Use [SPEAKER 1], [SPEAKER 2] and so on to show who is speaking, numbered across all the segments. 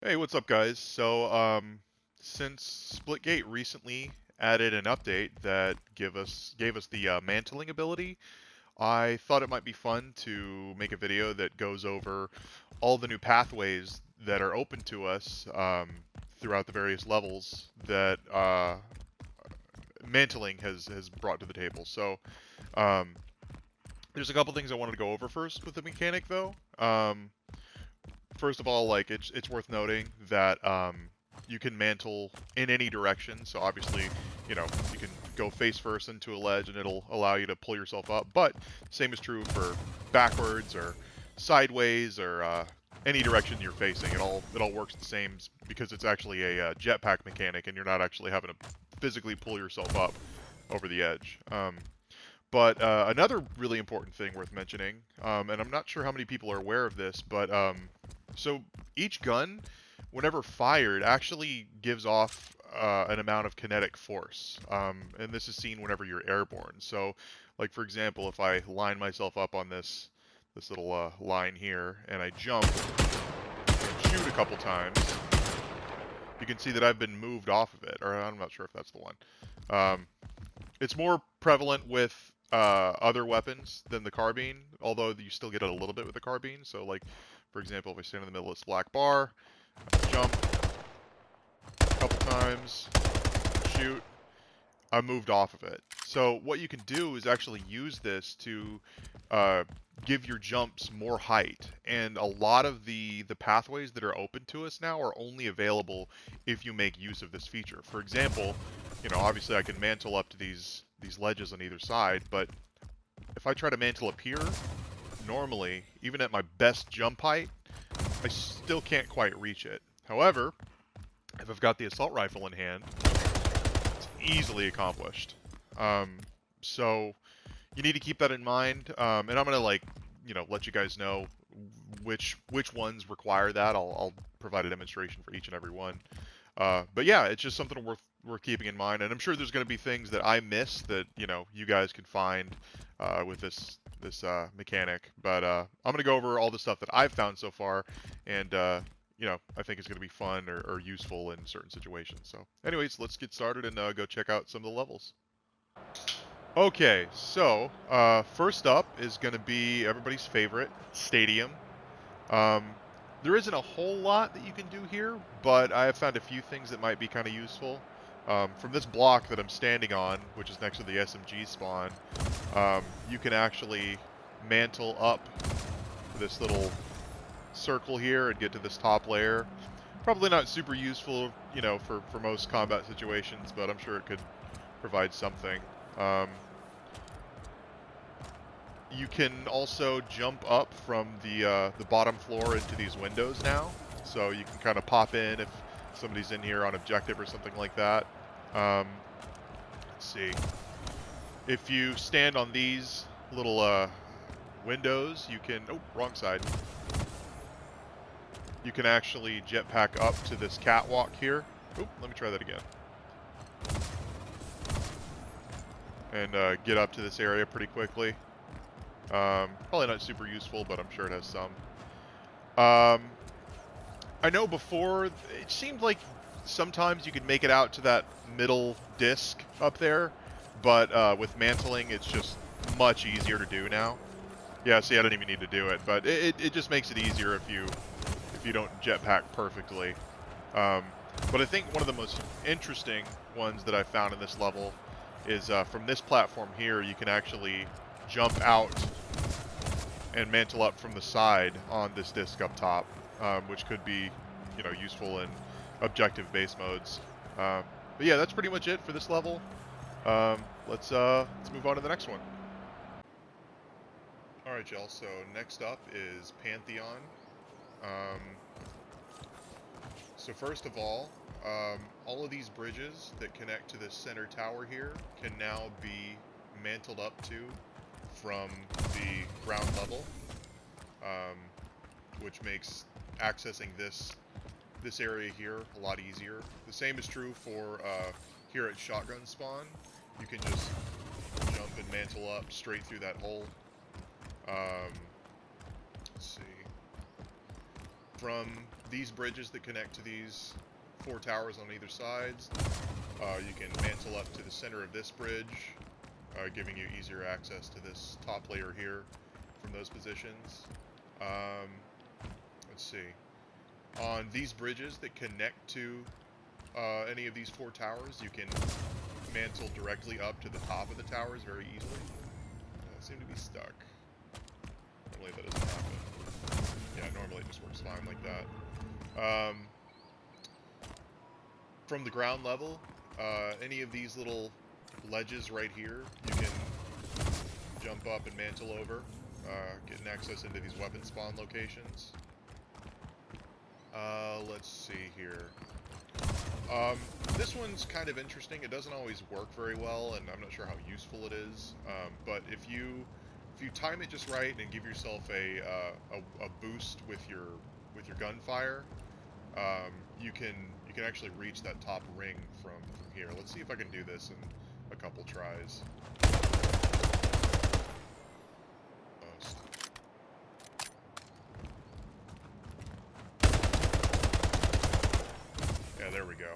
[SPEAKER 1] Hey, what's up, guys? Since Splitgate recently added an update that gave us the mantling ability, I thought it might be fun to make a video that goes over all the new pathways that are open to us throughout the various levels that mantling has brought to the table. Um, there's a couple things I wanted to go over first with the mechanic, though. First of all, like it's worth noting that you can mantle in any direction. So obviously, you can go face first into a ledge, and it'll allow you to pull yourself up. But same is true for backwards or sideways or any direction you're facing. It all works the same because it's actually a jetpack mechanic, and you're not actually having to physically pull yourself up over the edge. But another really important thing worth mentioning, and I'm not sure how many people are aware of this, but so each gun, whenever fired, actually gives off an amount of kinetic force, and this is seen whenever you're airborne. So, like for example, if I line myself up on this little line here, and I jump and shoot a couple times, you can see that I've been moved off of it, or I'm not sure if that's the one. It's more prevalent with other weapons than the carbine, although you still get it a little bit with the carbine. So, like, for example, if I stand in the middle of this black bar, jump a couple times, shoot, I'm moved off of it. So what you can do is actually use this to give your jumps more height, and a lot of the pathways that are open to us now are only available if you make use of this feature. For example, obviously I can mantle up to these ledges on either side, but if I try to mantle up here, normally, even at my best jump height, I still can't quite reach it. However, if I've got the assault rifle in hand, it's easily accomplished. So you need to keep that in mind, and I'm gonna let you guys know which ones require that. I'll provide a demonstration for each and every one. But yeah, it's just something worth keeping in mind, and I'm sure there's going to be things that I miss that you guys can find with this mechanic. But I'm going to go over all the stuff that I've found so far, and I think it's going to be fun or useful in certain situations. So, anyways, let's get started and go check out some of the levels. Okay, so first up is going to be everybody's favorite stadium. There isn't a whole lot that you can do here, but I have found a few things that might be kind of useful. From this block that I'm standing on, which is next to the SMG spawn, you can actually mantle up this little circle here and get to this top layer. Probably not super useful, for most combat situations, but I'm sure it could provide something. You can also jump up from the bottom floor into these windows now, so you can kind of pop in if somebody's in here on objective or something like that. Let's see. If you stand on these little windows, you can... Oh, wrong side. You can actually jetpack up to this catwalk here. Oh, let me try that again. And get up to this area pretty quickly. Probably not super useful, but I'm sure it has some. I know before, it seemed like sometimes you could make it out to that middle disc up there, but with mantling, it's just much easier to do now. Yeah, see, I don't even need to do it, but it just makes it easier if you don't jetpack perfectly. But I think one of the most interesting ones that I found in this level is from this platform here, you can actually jump out and mantle up from the side on this disc up top, which could be, useful in objective base modes. But yeah, that's pretty much it for this level. Let's move on to the next one. All right, y'all. So next up is Pantheon. So first of all of these bridges that connect to this center tower here can now be mantled up to from the ground level, which makes accessing this area here a lot easier. The same is true for here at shotgun spawn. You can just jump and mantle up straight through that hole. Let's see. from these bridges that connect to these 4 towers on either sides, you can mantle up to the center of this bridge, giving you easier access to this top layer here from those positions. Let's see. On these bridges that connect to any of these 4 towers, you can mantle directly up to the top of the towers very easily. Seem to be stuck. Normally that doesn't happen. Yeah, normally it just works fine like that. From the ground level, any of these little ledges right here, you can jump up and mantle over, getting access into these weapon spawn locations. Let's see here. This one's kind of interesting. It doesn't always work very well, and I'm not sure how useful it is. But if you time it just right and give yourself a boost with your gunfire, you can actually reach that top ring from here. Let's see if I can do this in a couple tries. Yeah, there we go.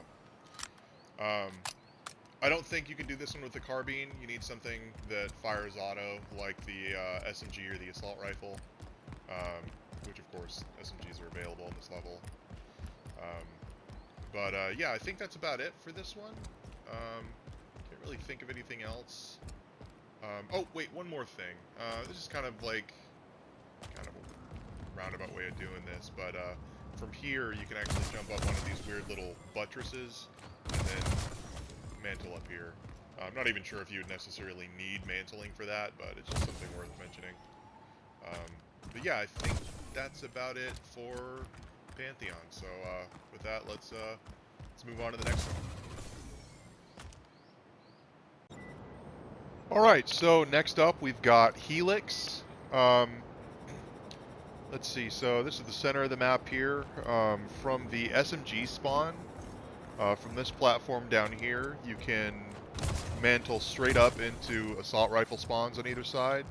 [SPEAKER 1] I don't think you can do this one with the carbine. You need something that fires auto, like the SMG or the assault rifle, which of course SMGs are available on this level. Yeah, I think that's about it for this one. Can't really think of anything else. Oh wait, one more thing. This is kind of a roundabout way of doing this, but from here you can actually jump up one of these weird little buttresses and then mantle up here. I'm not even sure if you would necessarily need mantling for that, but it's just something worth mentioning. But yeah, I think that's about it for Pantheon. So with that, let's move on to the next one. All right, so next up we've got Helix. Let's see. So this is the center of the map here. From the SMG spawn, from this platform down here, you can mantle straight up into assault rifle spawns on either side.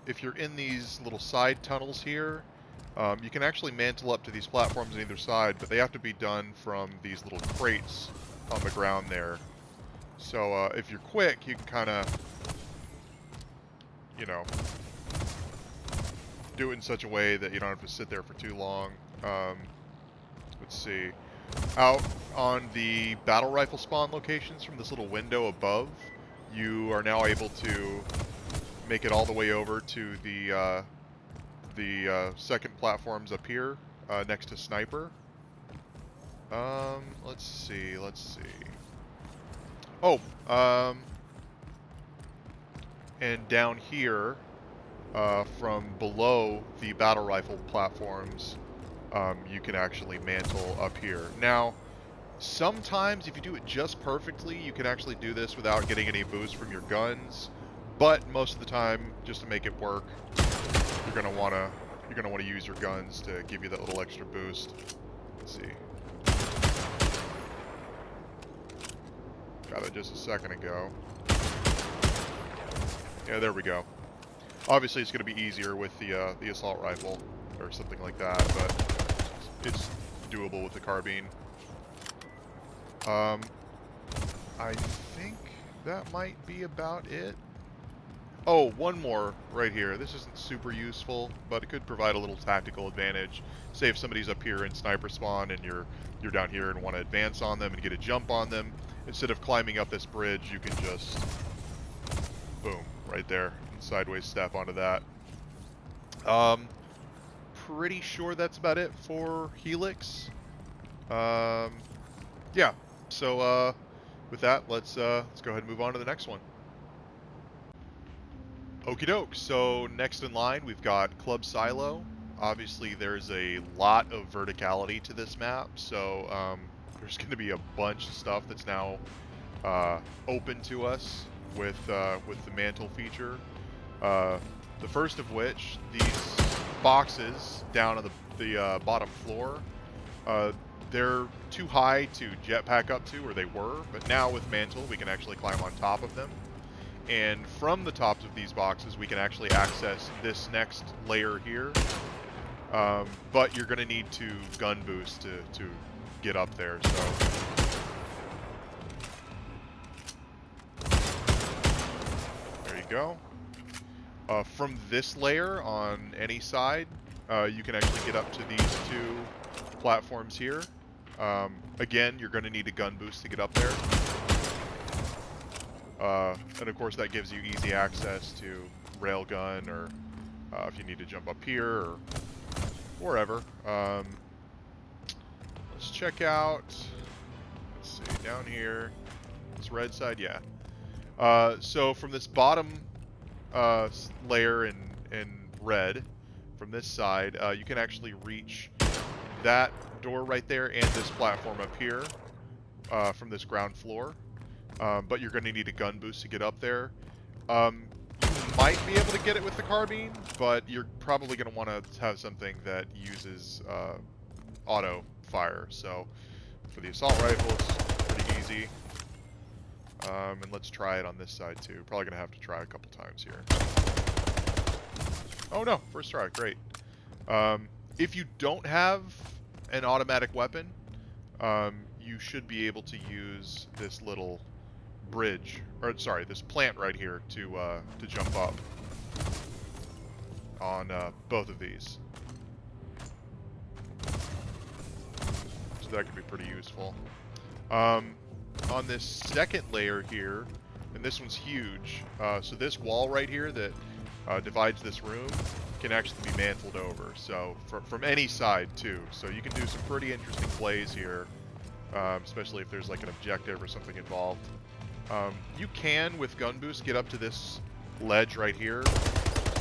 [SPEAKER 1] If you're in these little side tunnels here, you can actually mantle up to these platforms on either side, but they have to be done from these little crates on the ground there. So if you're quick, you can kind of, you know, do it in such a way that you don't have to sit there for too long. Let's see. Out on the battle rifle spawn locations from this little window above, you are now able to make it all the way over to the second platforms up here, next to Sniper. Let's see. Oh, and down here, from below the battle rifle platforms, you can actually mantle up here. Now, sometimes if you do it just perfectly, you can actually do this without getting any boost from your guns. But most of the time, just to make it work, you're gonna wanna use your guns to give you that little extra boost. Let's see. Got it just a second ago. Yeah, there we go. Obviously, it's gonna be easier with the assault rifle or something like that, but it's doable with the carbine. I think that might be about it. Oh, one more right here. This isn't super useful, but it could provide a little tactical advantage. Say if somebody's up here in sniper spawn and you're down here and want to advance on them and get a jump on them, instead of climbing up this bridge, you can just boom right there and sideways step onto that. Pretty sure that's about it for Helix. Yeah. So with that, let's go ahead and move on to the next one. Okie doke, so next in line we've got Club Silo. Obviously there's a lot of verticality to this map, so there's going to be a bunch of stuff that's now open to us with the mantle feature. The first of which, these boxes down on the bottom floor, they're too high to jetpack up to, or they were, but now with mantle we can actually climb on top of them. And from the tops of these boxes, we can actually access this next layer here, But you're going to need to gun boost to get up there, so... There you go. From this layer on any side, you can actually get up to these two platforms here. Again, you're going to need a gun boost to get up there. And of course that gives you easy access to railgun, or if you need to jump up here, or wherever. Let's check out, let's see, down here, this red side, yeah. So from this bottom layer in red, from this side, you can actually reach that door right there and this platform up here from this ground floor. But you're going to need a gun boost to get up there. You might be able to get it with the carbine, but you're probably going to want to have something that uses auto fire. So for the assault rifle, it's pretty easy. And let's try it on this side too. Probably going to have to try a couple times here. Oh no, first try, great. If you don't have an automatic weapon, you should be able to use this little bridge, or sorry, this plant right here to jump up on both of these. So that could be pretty useful. On this second layer here, and this one's huge, so this wall right here that divides this room can actually be mantled over, so from any side too. So you can do some pretty interesting plays here, especially if there's like an objective or something involved. You can, with gun boost, get up to this ledge right here.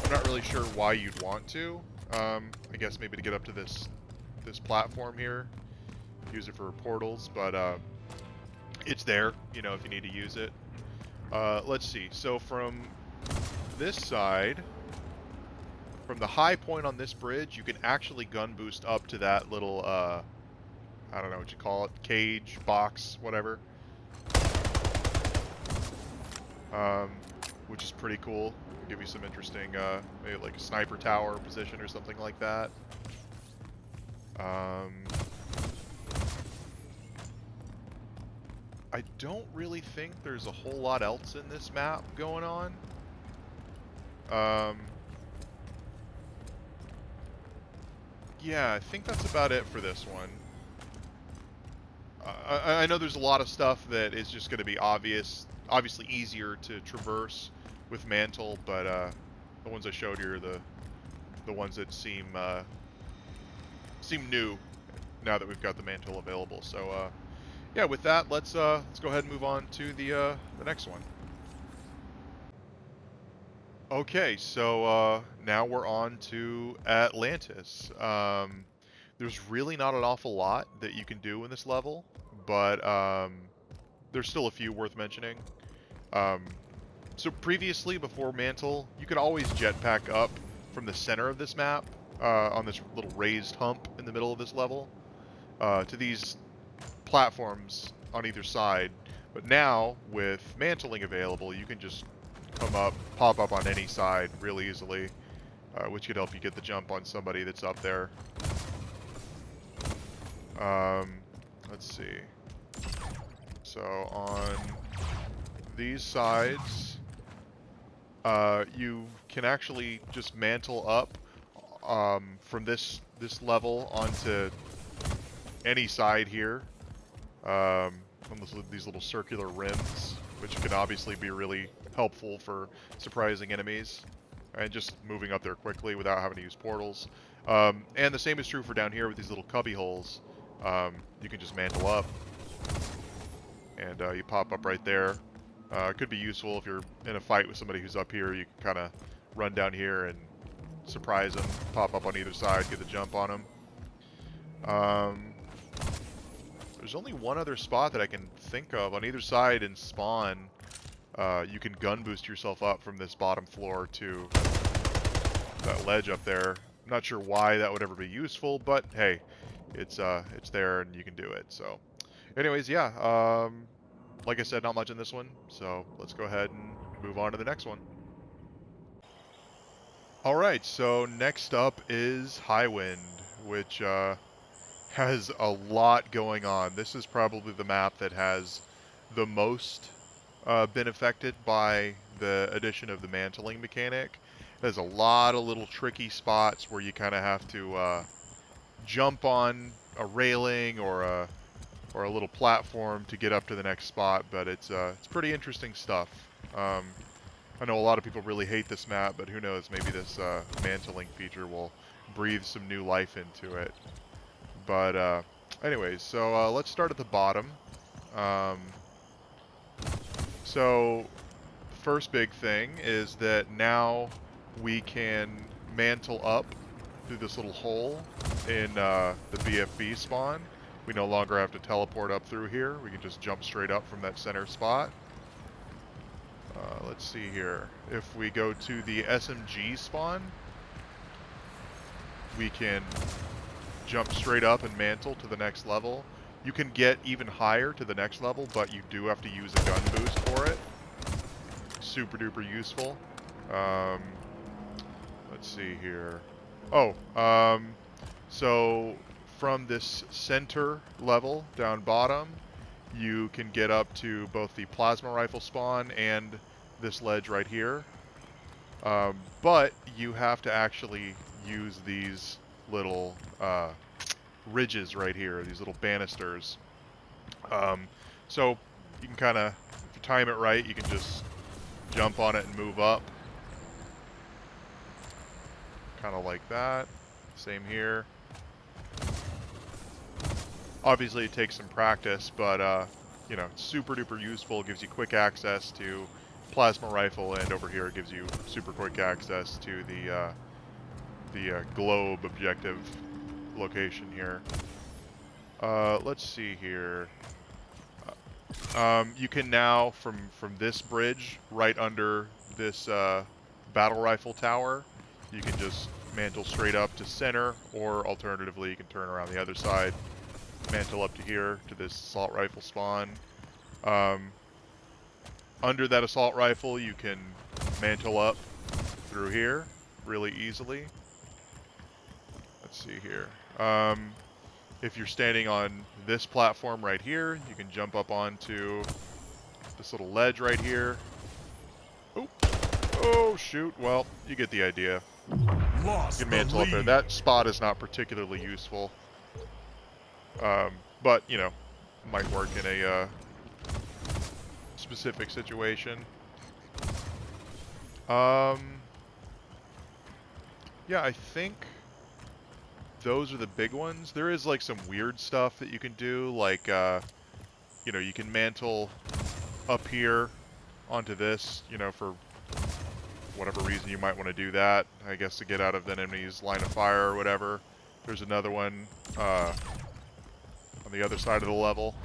[SPEAKER 1] I'm not really sure why you'd want to. I guess maybe to get up to this platform here. Use it for portals, but it's there, you know, if you need to use it. Let's see. So from this side, from the high point on this bridge, you can actually gun boost up to that little, I don't know what you call it, cage, box, whatever. Which is pretty cool. Give you some interesting, maybe like a sniper tower position or something like that. I don't really think there's a whole lot else in this map going on. Yeah, I think that's about it for this one. I know there's a lot of stuff that is just going to be obviously easier to traverse with mantle, but the ones I showed here are the ones that seem new now that we've got the mantle available. So yeah, with that, let's go ahead and move on to the next one. Okay, so now we're on to Atlantis. There's really not an awful lot that you can do in this level, but there's still a few worth mentioning. So previously, before Mantle, you could always jetpack up from the center of this map, on this little raised hump in the middle of this level, to these platforms on either side. But now, with mantling available, you can just come up, pop up on any side real easily, which could help you get the jump on somebody that's up there. Let's see. So on these sides, you can actually just mantle up from this level onto any side here. On these little circular rims, which can obviously be really helpful for surprising enemies and just moving up there quickly without having to use portals. And the same is true for down here with these little cubby holes. You can just mantle up and you pop up right there. It could be useful if you're in a fight with somebody who's up here. You can kind of run down here and surprise them, pop up on either side, get the jump on them. There's only one other spot that I can think of. On either side in spawn, you can gun boost yourself up from this bottom floor to that ledge up there. I'm not sure why that would ever be useful, but hey, it's there and you can do it. So anyways, yeah, like I said, not much in this one, so let's go ahead and move on to the next one. Alright, so next up is Highwind, which has a lot going on. This is probably the map that has the most been affected by the addition of the mantling mechanic. There's a lot of little tricky spots where you kind of have to jump on a railing or a little platform to get up to the next spot, but it's pretty interesting stuff. I know a lot of people really hate this map, but who knows, maybe this mantling feature will breathe some new life into it. But anyways, so let's start at the bottom. Um, so first big thing is that now we can mantle up through this little hole in the BFB spawn. We no longer have to teleport up through here. We can just jump straight up from that center spot. Let's see here. If we go to the SMG spawn, we can jump straight up and mantle to the next level. You can get even higher to the next level, but you do have to use a gun boost for it. Super duper useful. Let's see here. Oh, so from this center level down bottom, you can get up to both the plasma rifle spawn and this ledge right here. But you have to actually use these little ridges right here, these little banisters. So you can kind of, if you time it right, you can just jump on it and move up. Kind of like that. Same here. Obviously it takes some practice, but you know, it's super duper useful. It gives you quick access to plasma rifle, and over here it gives you super quick access to the globe objective location here. Let's see here. You can now, from this bridge right under this battle rifle tower, you can just mantle straight up to center, or alternatively you can turn around the other side, mantle up to here to this assault rifle spawn. Under that assault rifle you can mantle up through here really easily. Let's see here. If you're standing on this platform right here, you can jump up onto this little ledge right here. Oh shoot, well, you get the idea. You can mantle up there. That spot is not particularly useful. But, you know, might work in a specific situation. Yeah, I think those are the big ones. There is like some weird stuff that you can do, like, you know, you can mantle up here onto this, you know, for whatever reason you might want to do that. I guess to get out of the enemy's line of fire or whatever. There's another one on the other side of the level.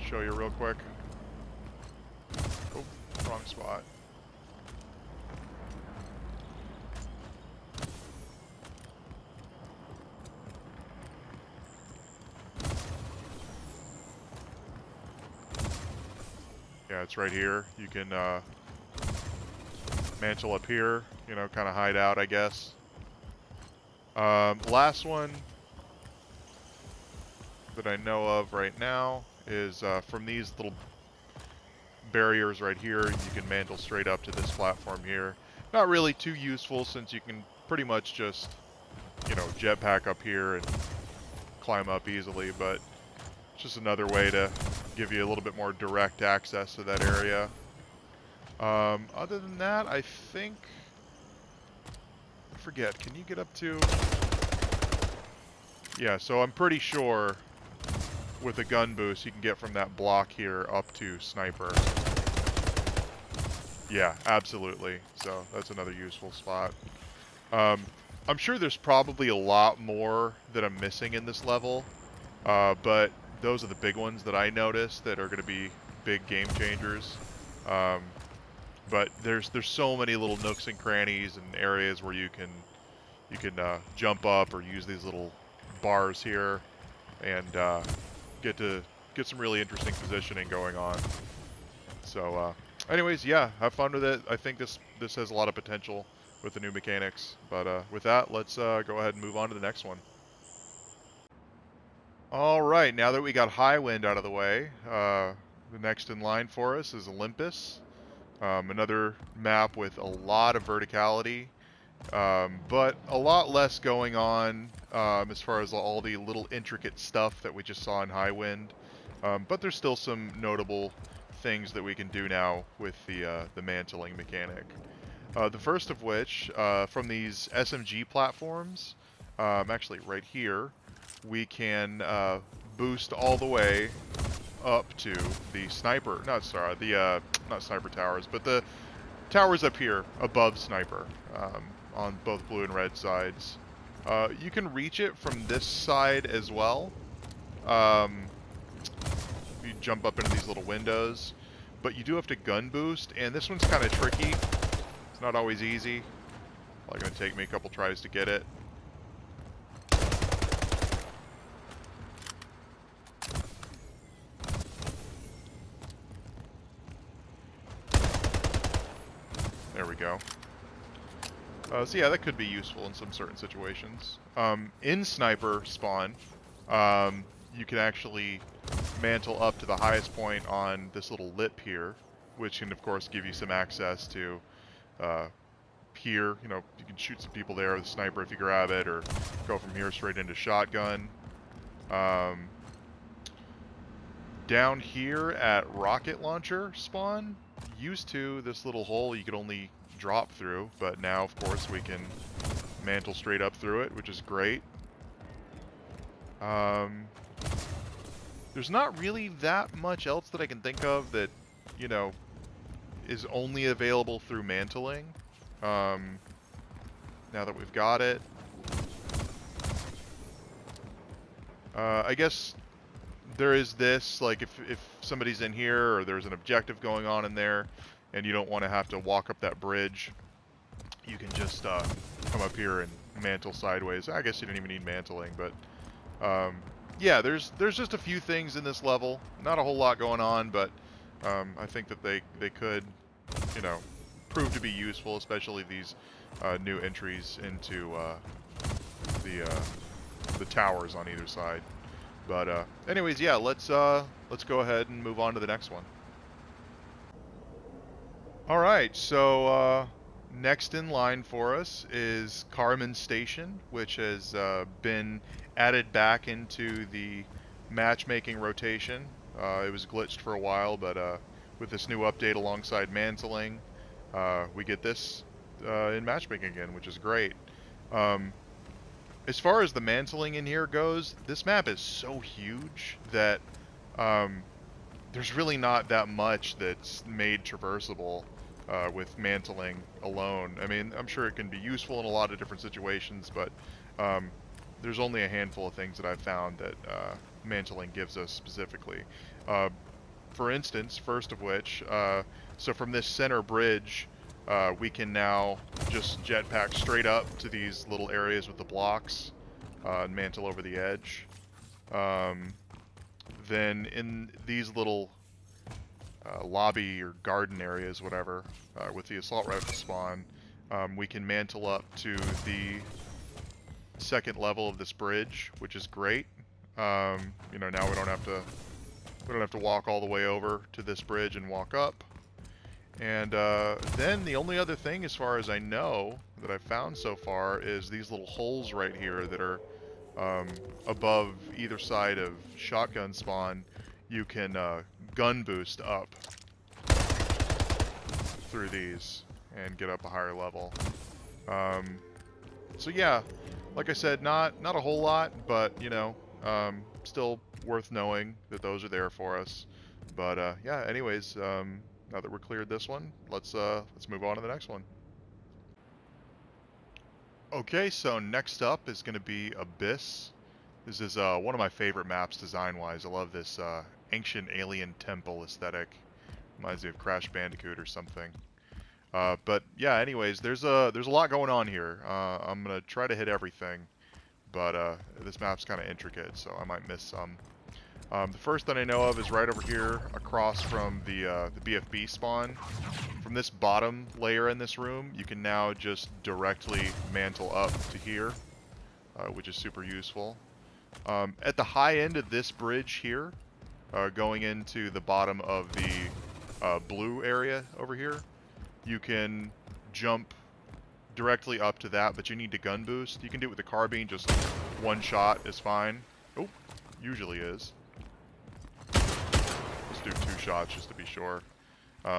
[SPEAKER 1] Show you real quick. Oh, wrong spot. Yeah, it's right here. You can mantle up here, you know, kind of hide out, I guess. Last one that I know of right now is from these little barriers right here, you can mantle straight up to this platform here. Not really too useful, since you can pretty much just, you know, jetpack up here and climb up easily, but it's just another way to give you a little bit more direct access to that area. Other than that, I think... I forget, can you get up to... Yeah, so I'm pretty sure with a gun boost you can get from that block here up to sniper. Yeah, absolutely. So that's another useful spot. I'm sure there's probably a lot more that I'm missing in this level, but those are the big ones that I noticed that are going to be big game changers. But there's so many little nooks and crannies and areas where you can jump up or use these little bars here and get some really interesting positioning going on. So anyways, yeah, have fun with it. I think this has a lot of potential. with the new mechanics. But with that, let's go ahead and move on to the next one. All right, now that we got Highwind out of the way, the next in line for us is Olympus. Another map with a lot of verticality, but a lot less going on as far as all the little intricate stuff that we just saw in Highwind. But there's still some notable things that we can do now with the mantling mechanic. The first of which, from these SMG platforms, actually right here, we can boost all the way up to the sniper, not sniper towers, but the towers up here above sniper, on both blue and red sides. You can reach it from this side as well. You jump up into these little windows, but you do have to gun boost, and this one's kind of tricky. It's not always easy. Probably gonna take me a couple tries to get it. There we go. So yeah, that could be useful in some certain situations. In sniper spawn, you can actually mantle up to the highest point on this little lip here, which can of course give you some access to here. You know, you can shoot some people there with a sniper if you grab it, or go from here straight into shotgun. Down here at rocket launcher spawn, used to this little hole you could only drop through, but now of course we can mantle straight up through it, which is great. There's not really that much else that I can think of that, you know, is only available through mantling. Now that we've got it, I guess there is this, like if somebody's in here or there's an objective going on in there and you don't want to have to walk up that bridge, you can just come up here and mantle sideways. I guess you didn't even need mantling, but yeah, there's just a few things in this level. Not a whole lot going on, but I think that they could, you know, prove to be useful, especially these new entries into the towers on either side. But anyways, yeah, let's go ahead and move on to the next one. All right, so next in line for us is Karman Station, which has been added back into the matchmaking rotation. It was glitched for a while, but with this new update alongside mantling, we get this in matchmaking again, which is great. As far as the mantling in here goes, this map is so huge that there's really not that much that's made traversable with mantling alone. I mean, I'm sure it can be useful in a lot of different situations, but there's only a handful of things that I've found that mantling gives us specifically. For instance, first of which, so from this center bridge, we can now just jetpack straight up to these little areas with the blocks and mantle over the edge. Then in these little lobby or garden areas, whatever, with the assault rifle spawn, we can mantle up to the second level of this bridge, which is great. You know, now we don't have to walk all the way over to this bridge and walk up. And then the only other thing, as far as I know, that I've found so far is these little holes right here that are above either side of shotgun spawn. You can gun boost up through these and get up a higher level. So yeah, like I said, not a whole lot, but you know, still worth knowing that those are there for us. But yeah, anyways, now that we're cleared this one, let's move on to the next one. Okay, so next up is going to be Abyss. This is one of my favorite maps design-wise. I love this ancient alien temple aesthetic. Reminds me of Crash Bandicoot or something. But yeah, anyways, there's a lot going on here. I'm gonna try to hit everything, but this map's kind of intricate, so I might miss some. The first that I know of is right over here across from the BFB spawn. From this bottom layer in this room, you can now just directly mantle up to here, which is super useful. At the high end of this bridge here, going into the bottom of the blue area over here, you can jump directly up to that, but you need to gun boost. You can do it with the carbine, just one shot is fine. Oh, usually is. Let's do 2 shots just to be sure.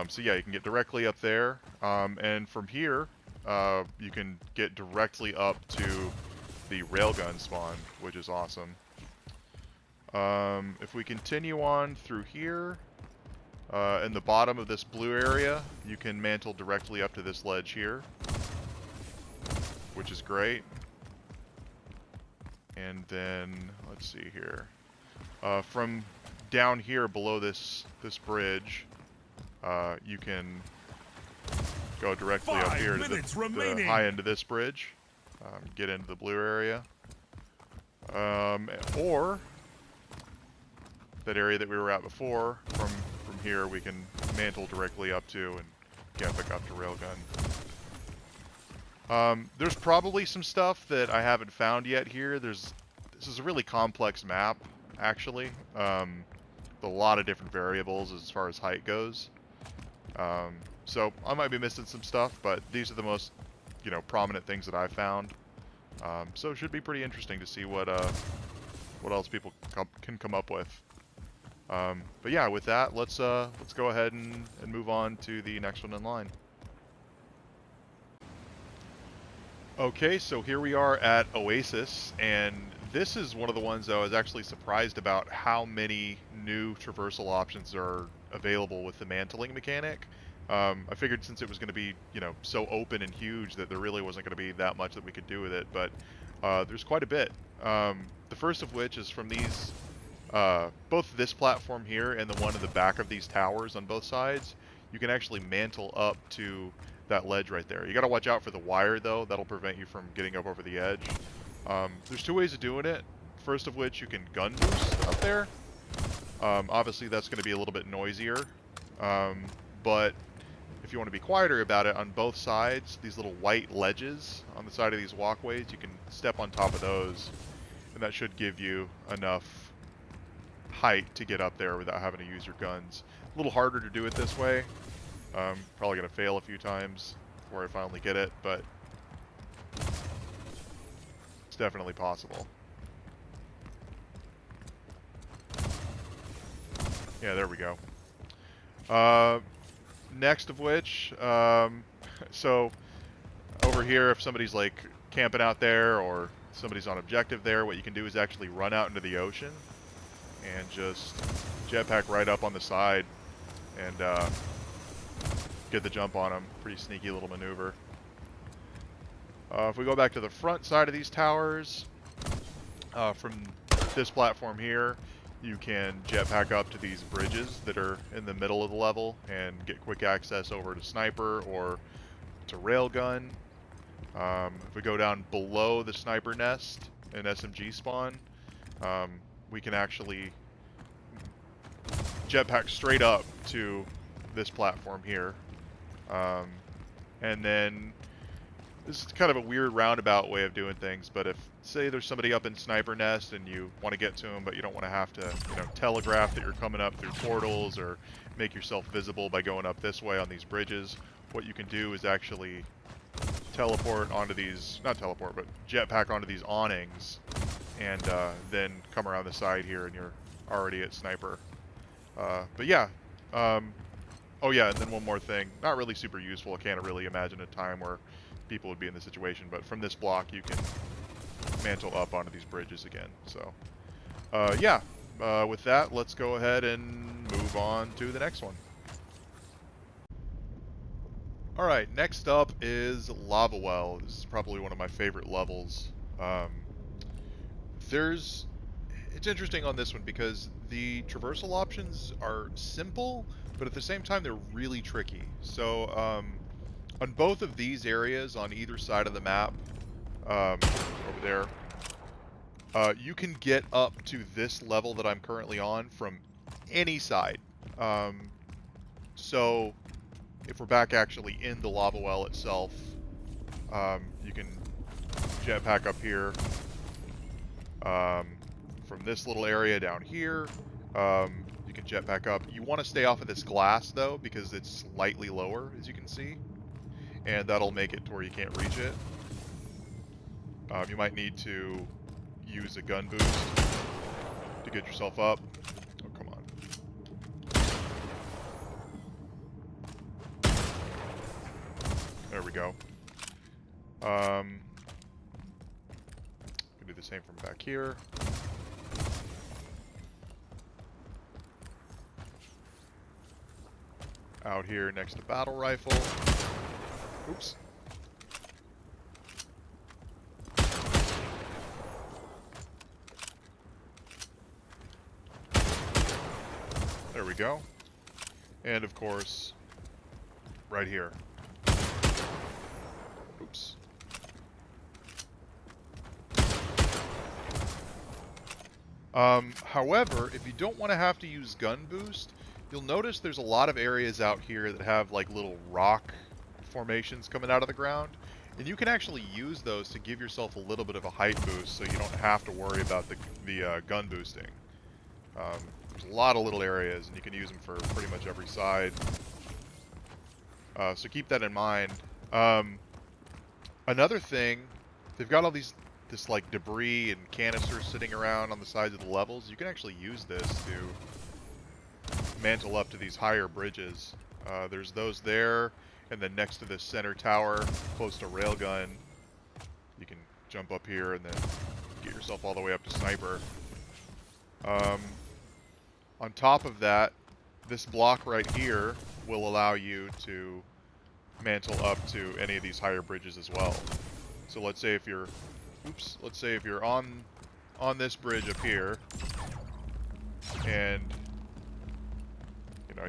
[SPEAKER 1] So yeah, you can get directly up there, and from here, you can get directly up to the railgun spawn, which is awesome. If we continue on through here, in the bottom of this blue area, you can mantle directly up to this ledge here, which is great. And then, let's see here. From down here below this bridge, you can go directly up here to the high end of this bridge, get into the blue area. Or that area that we were at before, from here we can mantle directly up to and get back up to railgun. There's probably some stuff that I haven't found yet here. This is a really complex map, actually. A lot of different variables as far as height goes. So I might be missing some stuff, but these are the most, prominent things that I've found. So it should be pretty interesting to see what else people can come up with. But yeah, with that, let's go ahead and move on to the next one in line. Okay, so here we are at Oasis, and this is one of the ones that I was actually surprised about how many new traversal options are available with the mantling mechanic. I figured since it was going to be, so open and huge that there really wasn't going to be that much that we could do with it, but there's quite a bit. The first of which is from these, both this platform here and the one in the back of these towers on both sides. You can actually mantle up to that ledge right there. You got to watch out for the wire though. That'll prevent you from getting up over the edge. There's 2 ways of doing it. First of which, you can gun boost up there. Obviously that's going to be a little bit noisier, but if you want to be quieter about it, on both sides, these little white ledges on the side of these walkways, you can step on top of those, and that should give you enough height to get up there without having to use your guns. A little harder to do it this way. Probably going to fail a few times before I finally get it, but it's definitely possible. Yeah, there we go. Next of which, so over here, if somebody's like camping out there or somebody's on objective there, what you can do is actually run out into the ocean and just jetpack right up on the side and get the jump on them. Pretty sneaky little maneuver. If we go back to the front side of these towers, from this platform here, you can jetpack up to these bridges that are in the middle of the level and get quick access over to sniper or to railgun. If we go down below the sniper nest and SMG spawn, we can actually jetpack straight up to this platform here. And then this is kind of a weird roundabout way of doing things, but if, say, there's somebody up in sniper nest and you want to get to them, but you don't want to have to, telegraph that you're coming up through portals or make yourself visible by going up this way on these bridges, what you can do is actually teleport onto these, not teleport, but jetpack onto these awnings, and then come around the side here and you're already at sniper. But yeah, oh yeah, and then one more thing, not really super useful. I can't really imagine a time where people would be in this situation, but from this block you can mantle up onto these bridges again. So yeah, with that, let's go ahead and move on to the next one. Alright, next up is Lavawell. This is probably one of my favorite levels. It's interesting on this one because the traversal options are simple, but at the same time they're really tricky. So on both of these areas on either side of the map, over there, you can get up to this level that I'm currently on from any side. So if we're back actually in the Lavawell itself, you can jetpack up here from this little area down here. You can jetpack up. You want to stay off of this glass though, because it's slightly lower, as you can see, and that'll make it to where you can't reach it. You might need to use a gun boost to get yourself up. Oh, come on. There we go. Can do the same from back here. Out here next to battle rifle. Oops. There we go. And of course, right here. Oops. However, if you don't want to have to use gun boost, you'll notice there's a lot of areas out here that have like little rock formations coming out of the ground, and you can actually use those to give yourself a little bit of a height boost so you don't have to worry about the gun boosting. There's a lot of little areas, and you can use them for pretty much every side. So keep that in mind. Another thing, they've got all this like debris and canisters sitting around on the sides of the levels. You can actually use this to mantle up to these higher bridges. There's those there, and then next to this center tower, close to railgun, you can jump up here and then get yourself all the way up to sniper. On top of that, this block right here will allow you to mantle up to any of these higher bridges as well. So let's say if you're, let's say if you're on this bridge up here, and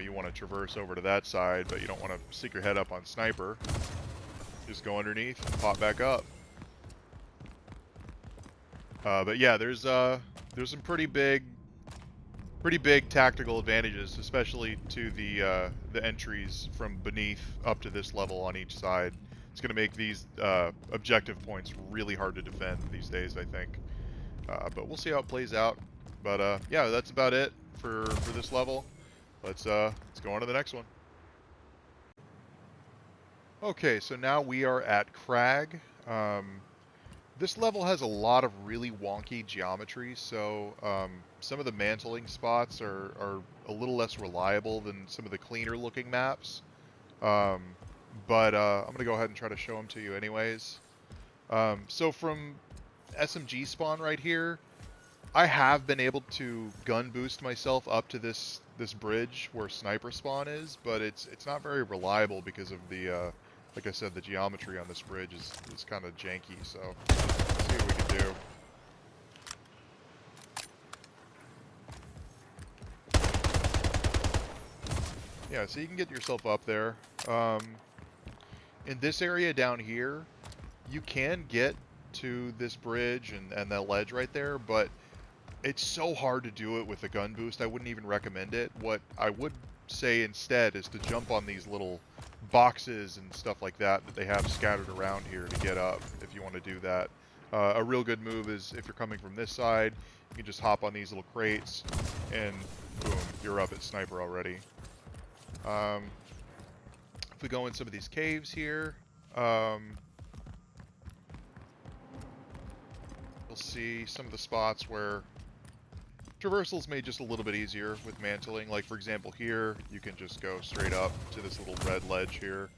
[SPEAKER 1] you want to traverse over to that side, but you don't want to stick your head up on sniper, just go underneath and pop back up. But yeah, there's some pretty big tactical advantages, especially to the entries from beneath up to this level on each side. It's going to make these objective points really hard to defend these days, I think. But we'll see how it plays out. But yeah, that's about it for this level. Let's go on to the next one. Okay, so now we are at Crag. This level has a lot of really wonky geometry, so some of the mantling spots are a little less reliable than some of the cleaner looking maps. But I'm going to go ahead and try to show them to you anyways. So from SMG spawn right here, I have been able to gun boost myself up to this bridge where sniper spawn is, but it's not very reliable because of the like I said, the geometry on this bridge is kind of janky, so let's see what we can do. Yeah, so you can get yourself up there. In this area down here, you can get to this bridge and that ledge right there, but it's so hard to do it with a gun boost, I wouldn't even recommend it. What I would say instead is to jump on these little boxes and stuff like that they have scattered around here to get up, if you want to do that. A real good move is if you're coming from this side, you can just hop on these little crates, and boom, you're up at sniper already. If we go in some of these caves here, you'll see some of the spots where traversal's made just a little bit easier with mantling. Like for example here, you can just go straight up to this little red ledge here.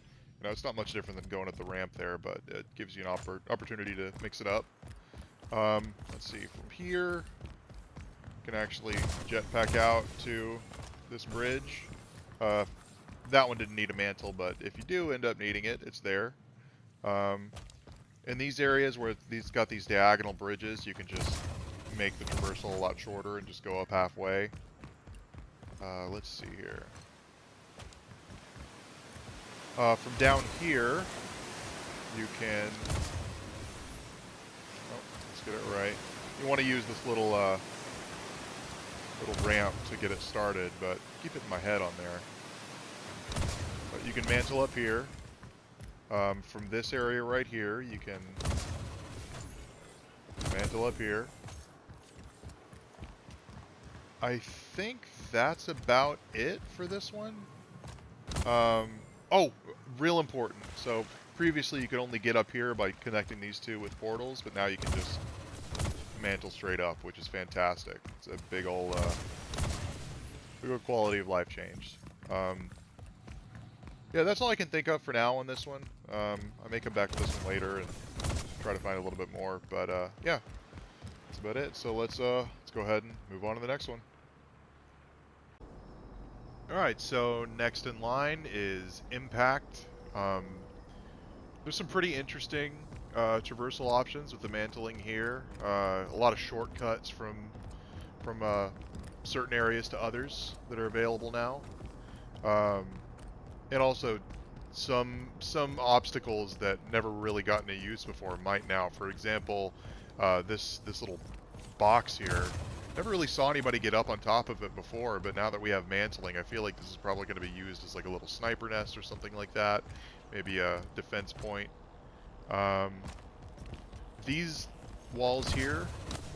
[SPEAKER 1] It's not much different than going at the ramp there, but it gives you an opportunity to mix it up. Let's see, from here, you can actually jetpack out to this bridge. That one didn't need a mantle, but if you do end up needing it, it's there. In these areas where these got these diagonal bridges, you can just make the traversal a lot shorter and just go up halfway. Let's see here. From down here, you can... Oh, let's get it right. You want to use this little little ramp to get it started, but keep it in my head on there. But you can mantle up here. From this area right here, you can mantle up here. I think that's about it for this one. Oh, real important. So previously you could only get up here by connecting these two with portals, but now you can just mantle straight up, which is fantastic. It's a big old quality of life change. Yeah, that's all I can think of for now on this one. I may come back to this one later and try to find a little bit more, but yeah, that's about it. So let's go ahead and move on to the next one. Alright, so next in line is Impact. There's some pretty interesting traversal options with the mantling here. A lot of shortcuts from certain areas to others that are available now. And also some obstacles that never really got into use before might now. For example, this little box here. Never really saw anybody get up on top of it before, but now that we have mantling, I feel like this is probably going to be used as like a little sniper nest or something like that. Maybe a defense point. These walls here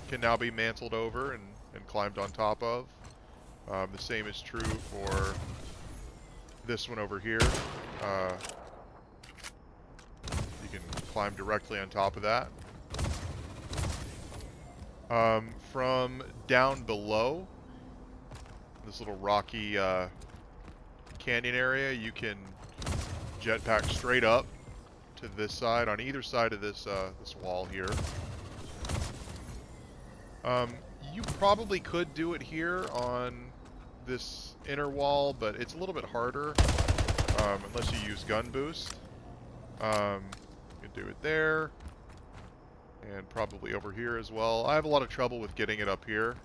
[SPEAKER 1] can now be mantled over and climbed on top of. The same is true for this one over here. You can climb directly on top of that. From down below, this little rocky canyon area, you can jetpack straight up to this side on either side of this this wall here. You probably could do it here on this inner wall, but it's a little bit harder unless you use gun boost. You can do it there. And probably over here as well. I have a lot of trouble with getting it up here,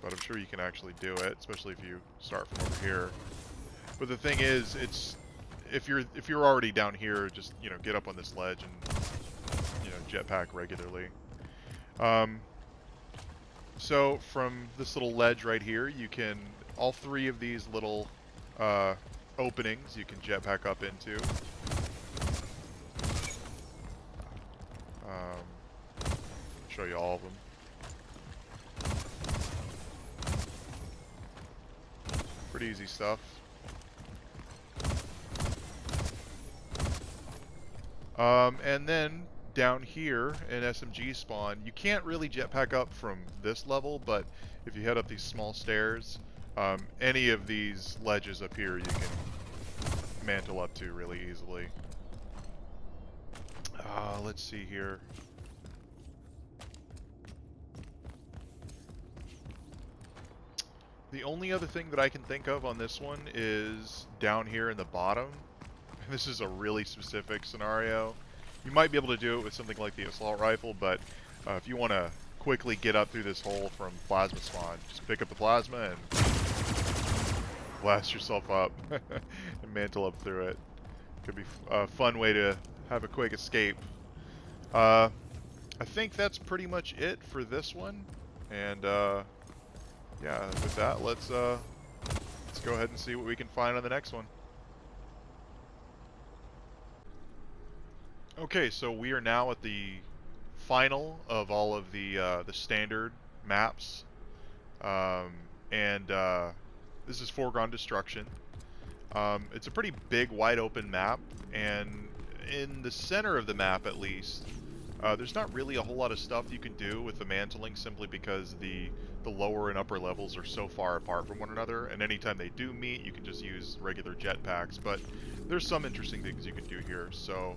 [SPEAKER 1] but I'm sure you can actually do it, especially if you start from over here. But the thing is, it's if you're already down here, just get up on this ledge and jetpack regularly. So from this little ledge right here, you can all three of these little openings you can jetpack up into. Show you all of them. Pretty easy stuff. And then down here in SMG spawn, you can't really jetpack up from this level, but if you head up these small stairs, any of these ledges up here you can mantle up to really easily. Let's see here. The only other thing that I can think of on this one is down here in the bottom. This is a really specific scenario. You might be able to do it with something like the assault rifle, but if you want to quickly get up through this hole from plasma spawn, just pick up the plasma and blast yourself up and mantle up through it. Could be a fun way to have a quick escape. I think that's pretty much it for this one, and yeah, with that, let's go ahead and see what we can find on the next one. Okay, so we are now at the final of all of the standard maps, and this is Foregone Destruction. It's a pretty big, wide open map, and in the center of the map, at least, there's not really a whole lot of stuff you can do with the mantling, simply because the lower and upper levels are so far apart from one another, and anytime they do meet, you can just use regular jetpacks. But there's some interesting things you can do here. So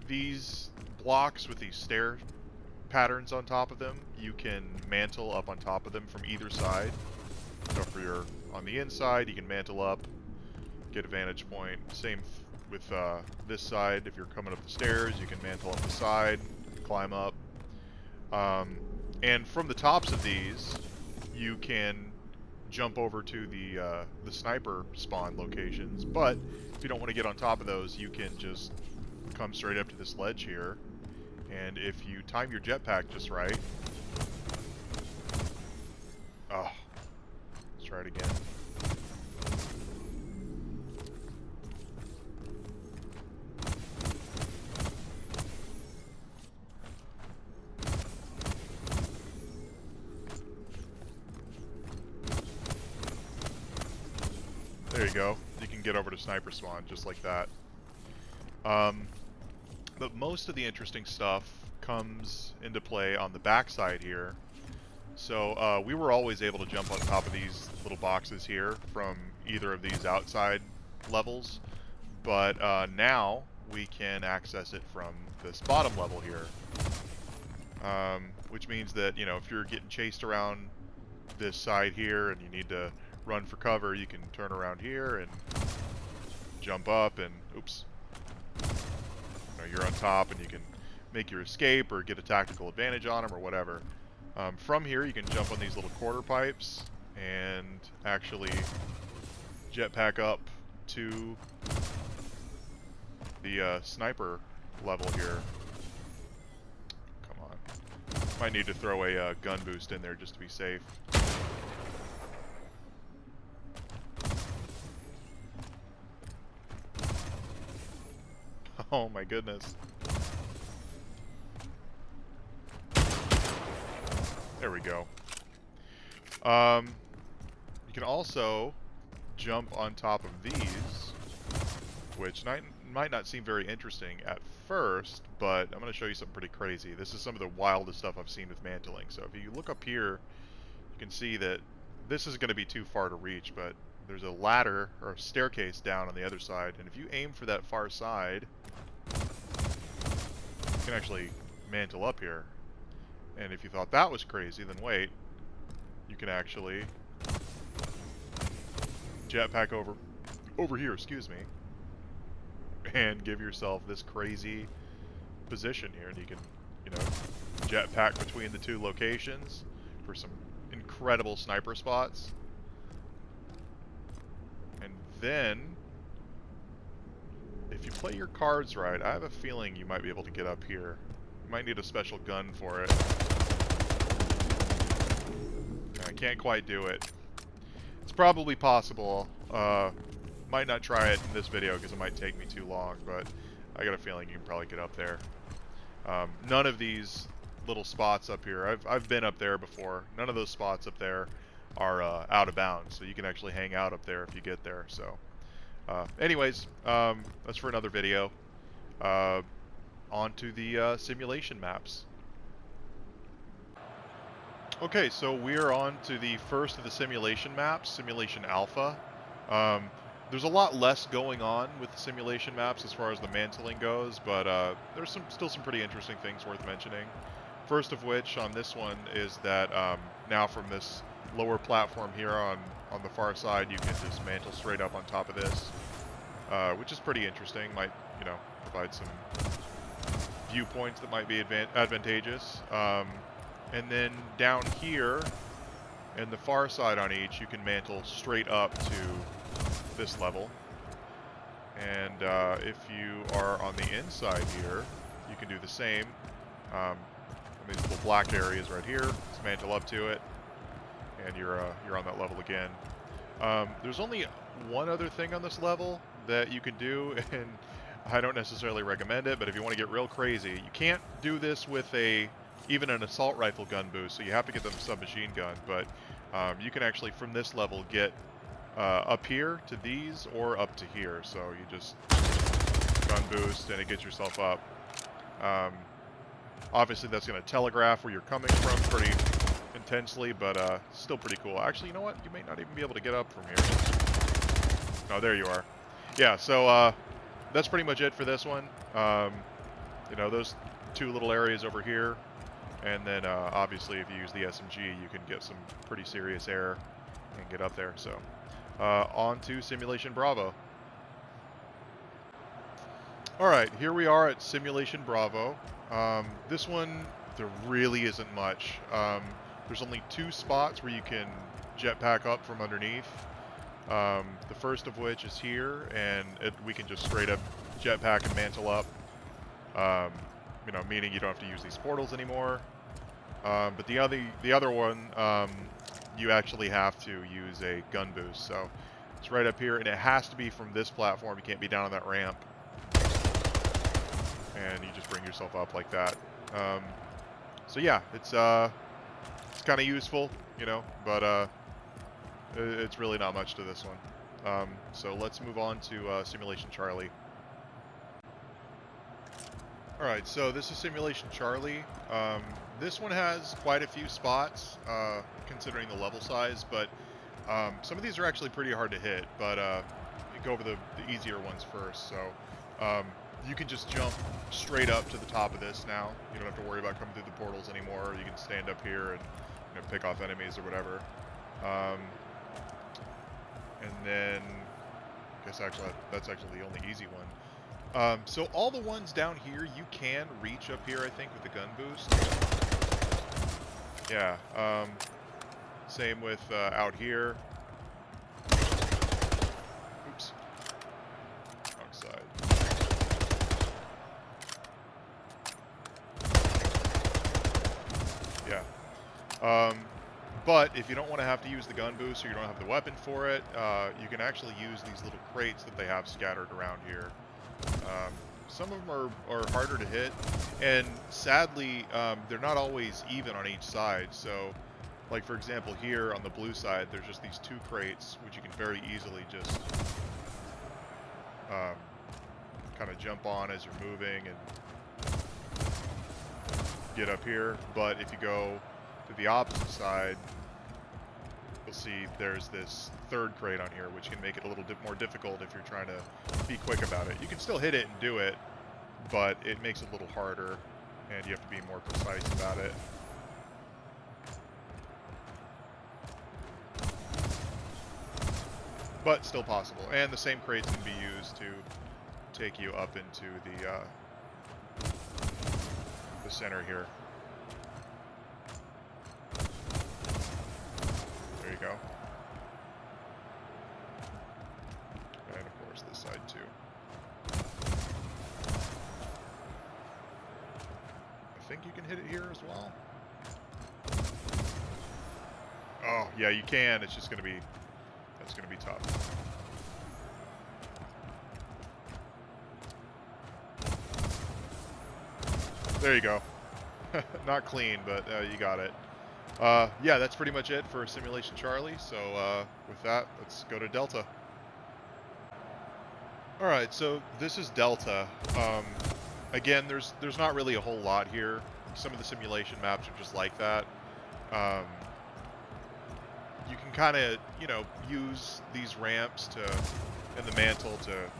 [SPEAKER 1] these blocks with these stair patterns on top of them, you can mantle up on top of them from either side. So if you're on the inside, you can mantle up, get a vantage point. Same with this side. If you're coming up the stairs, you can mantle up the side, climb up. And from the tops of these, you can jump over to the sniper spawn locations. But if you don't want to get on top of those, you can just come straight up to this ledge here And if you time your jetpack just right... Oh. Let's try it again. There you go. You can get over to sniper spawn just like that. But most of the interesting stuff comes into play on the backside here. So we were always able to jump on top of these little boxes here from either of these outside levels, but now we can access it from this bottom level here, which means that, you know, if you're getting chased around this side here and you need to run for cover, you can turn around here and jump up and oops, you know, you're on top and you can make your escape or get a tactical advantage on them or whatever. From here you can jump on these little quarter pipes and actually jetpack up to the sniper level here. Come on. Might need to throw a gun boost in there just to be safe. Oh my goodness. There we go. You can also jump on top of these, which might not seem very interesting at first, but I'm going to show you something pretty crazy. This is some of the wildest stuff I've seen with mantling. So if you look up here, you can see that this is going to be too far to reach, but there's a ladder or a staircase down on the other side, and if you aim for that far side, you can actually mantle up here. And if you thought that was crazy, then wait, you can actually jetpack over here, excuse me, and give yourself this crazy position here, and you can, you know, jetpack between the two locations for some incredible sniper spots. And then, if you play your cards right, I have a feeling you might be able to get up here. You might need a special gun for it. I can't quite do it. It's probably possible. Might not try it in this video because it might take me too long, but I got a feeling you can probably get up there. None of these little spots up here, I've been up there before. None of those spots up there are out of bounds, so you can actually hang out up there if you get there. So, anyways, that's for another video. On to the simulation maps. Okay, so we're on to the first of the simulation maps, Simulation Alpha. There's a lot less going on with the simulation maps as far as the mantling goes, but there's still some pretty interesting things worth mentioning. First of which, on this one, is that now from this lower platform here on the far side, you can just mantle straight up on top of this, which is pretty interesting. Might, you know, provide some viewpoints that might be advantageous. And then down here, and the far side on each, you can mantle straight up to this level. And if you are on the inside here, you can do the same. These little black areas right here, just mantle up to it, and you're on that level again. There's only one other thing on this level that you can do, and I don't necessarily recommend it, but if you want to get real crazy, you can't do this with even an assault rifle gun boost, so you have to get the submachine gun, but you can actually, from this level, get up here to these or up to here. So you just gun boost and it gets yourself up. Obviously that's going to telegraph where you're coming from pretty intensely, but still pretty cool. Actually, you know what? You may not even be able to get up from here. Oh, there you are. Yeah, so that's pretty much it for this one. You know, those two little areas over here. And then, obviously, if you use the SMG, you can get some pretty serious air and get up there. So, on to Simulation Bravo. Alright, here we are at Simulation Bravo. This one, there really isn't much. There's only two spots where you can jetpack up from underneath. The first of which is here, and we can just straight up jetpack and mantle up. you know, meaning you don't have to use these portals anymore. But the other one, you actually have to use a gun boost. So it's right up here, and it has to be from this platform. You can't be down on that ramp. And you just bring yourself up like that. So yeah, it's kind of useful, you know, but it's really not much to this one. So let's move on to Simulation Charlie. Alright, so this is Simulation Charlie. This one has quite a few spots, considering the level size, but some of these are actually pretty hard to hit, but go over the easier ones first. So you can just jump straight up to the top of this now. You don't have to worry about coming through the portals anymore. You can stand up here and, you know, pick off enemies or whatever. And then, I guess actually that's actually the only easy one. So all the ones down here, you can reach up here, I think, with the gun boost. Yeah. Same with out here. Oops. Wrong side. Yeah. But if you don't want to have to use the gun boost or you don't have the weapon for it, you can actually use these little crates that they have scattered around here. Some of them are harder to hit, and sadly, they're not always even on each side. So, like for example here on the blue side, there's just these two crates, which you can very easily just kind of jump on as you're moving and get up here. But if you go to the opposite side, you'll see there's this third crate on here, which can make it a little bit more difficult if you're trying to be quick about it. You can still hit it and do it, but it makes it a little harder, and you have to be more precise about it. But still possible. And the same crates can be used to take you up into the center here. There you go. And of course this side too. I think you can hit it here as well. Oh, yeah, you can. It's just going to be... That's going to be tough. There you go. Not clean, but you got it. Yeah, that's pretty much it for Simulation Charlie. So with that, let's go to Delta. Alright, so this is Delta. Again, there's not really a whole lot here. Some of the simulation maps are just like that. You can kind of, you know, use these ramps and the mantle to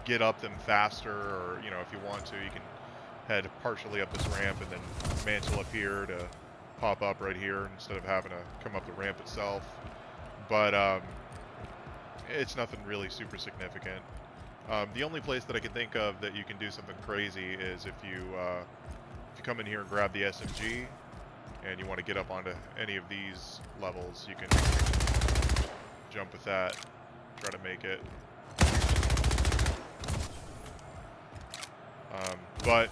[SPEAKER 1] get up them faster, or, you know, if you want to, you can head partially up this ramp and then mantle up here to pop up right here instead of having to come up the ramp itself. But it's nothing really super significant. The only place that I can think of that you can do something crazy is if you come in here and grab the SMG and you want to get up onto any of these levels, you can jump with that, try to make it. But,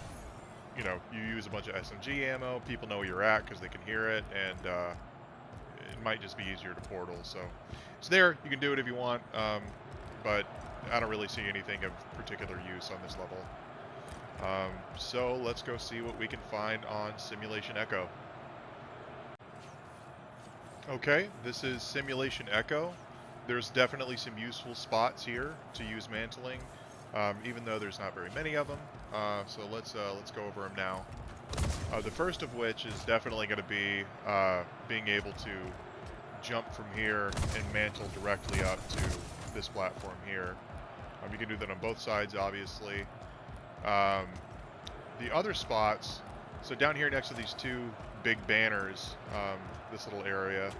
[SPEAKER 1] you know, you use a bunch of SMG ammo, people know where you're at because they can hear it, and it might just be easier to portal. So it's there, you can do it if you want, but I don't really see anything of particular use on this level. So let's go see what we can find on Simulation Echo. Okay, this is Simulation Echo. There's definitely some useful spots here to use mantling, even though there's not very many of them. So let's go over them now. The first of which is definitely going to be being able to jump from here and mantle directly up to this platform here. You can do that on both sides, obviously. The other spots, so down here next to these two big banners, this little area,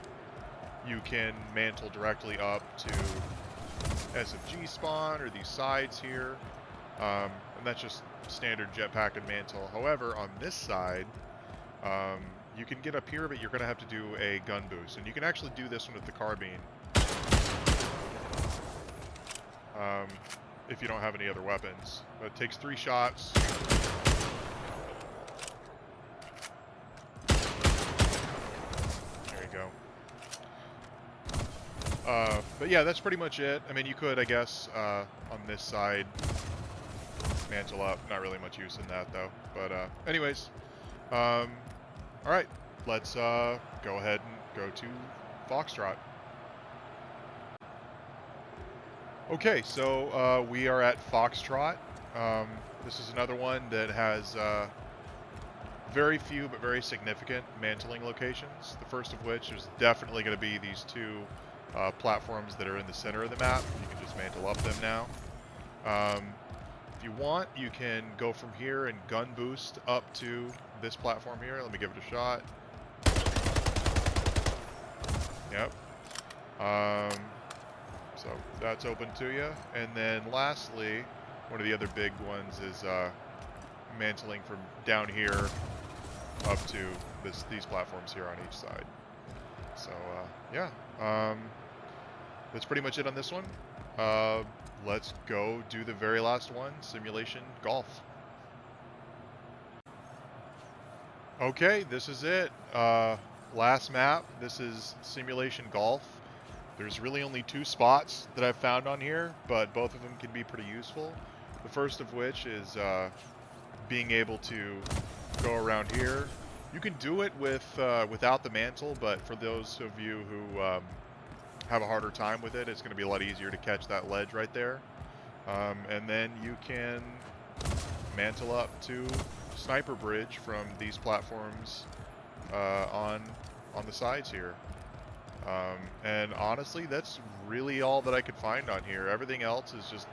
[SPEAKER 1] you can mantle directly up to SFG spawn or these sides here, and that's just standard jetpack and mantle. However, on this side, you can get up here, but you're going to have to do a gun boost, and you can actually do this one with the carbine if you don't have any other weapons. But it takes 3 shots, But yeah, that's pretty much it. I mean, you could, I guess, on this side, mantle up. Not really much use in that, though. But anyways, all right, let's go ahead and go to Foxtrot. Okay, so we are at Foxtrot. This is another one that has very few but very significant mantling locations. The first of which is definitely going to be these two platforms that are in the center of the map. You can just mantle up them now. If you want, you can go from here and gun boost up to this platform here. Let me give it a shot. Yep. So that's open to you. And then lastly, one of the other big ones is mantling from down here up to these platforms here on each side. So yeah, that's pretty much it on this one. Let's go do the very last one, simulation golf. Okay, this is it. Last map. This is simulation golf. There's really only two spots that I've found on here, but both of them can be pretty useful. The first of which is being able to go around here. You can do it with without the mantle, but for those of you who have a harder time with it, it's going to be a lot easier to catch that ledge right there. And then you can mantle up to Sniper Bridge from these platforms on the sides here. And honestly, that's really all that I could find on here. Everything else is just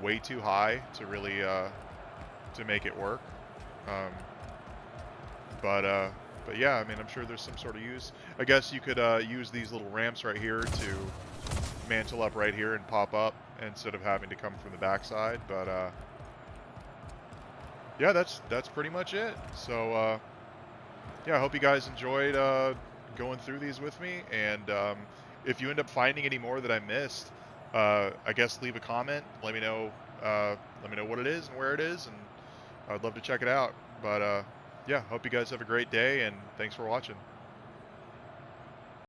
[SPEAKER 1] way too high to really to make it work. But yeah, I mean, I'm sure there's some sort of use. I guess you could use these little ramps right here to mantle up right here and pop up instead of having to come from the backside. But yeah, that's pretty much it. So yeah, I hope you guys enjoyed going through these with me. And if you end up finding any more that I missed, I guess leave a comment. Let me know what it is and where it is, and I'd love to check it out. But yeah, hope you guys have a great day, and thanks for watching.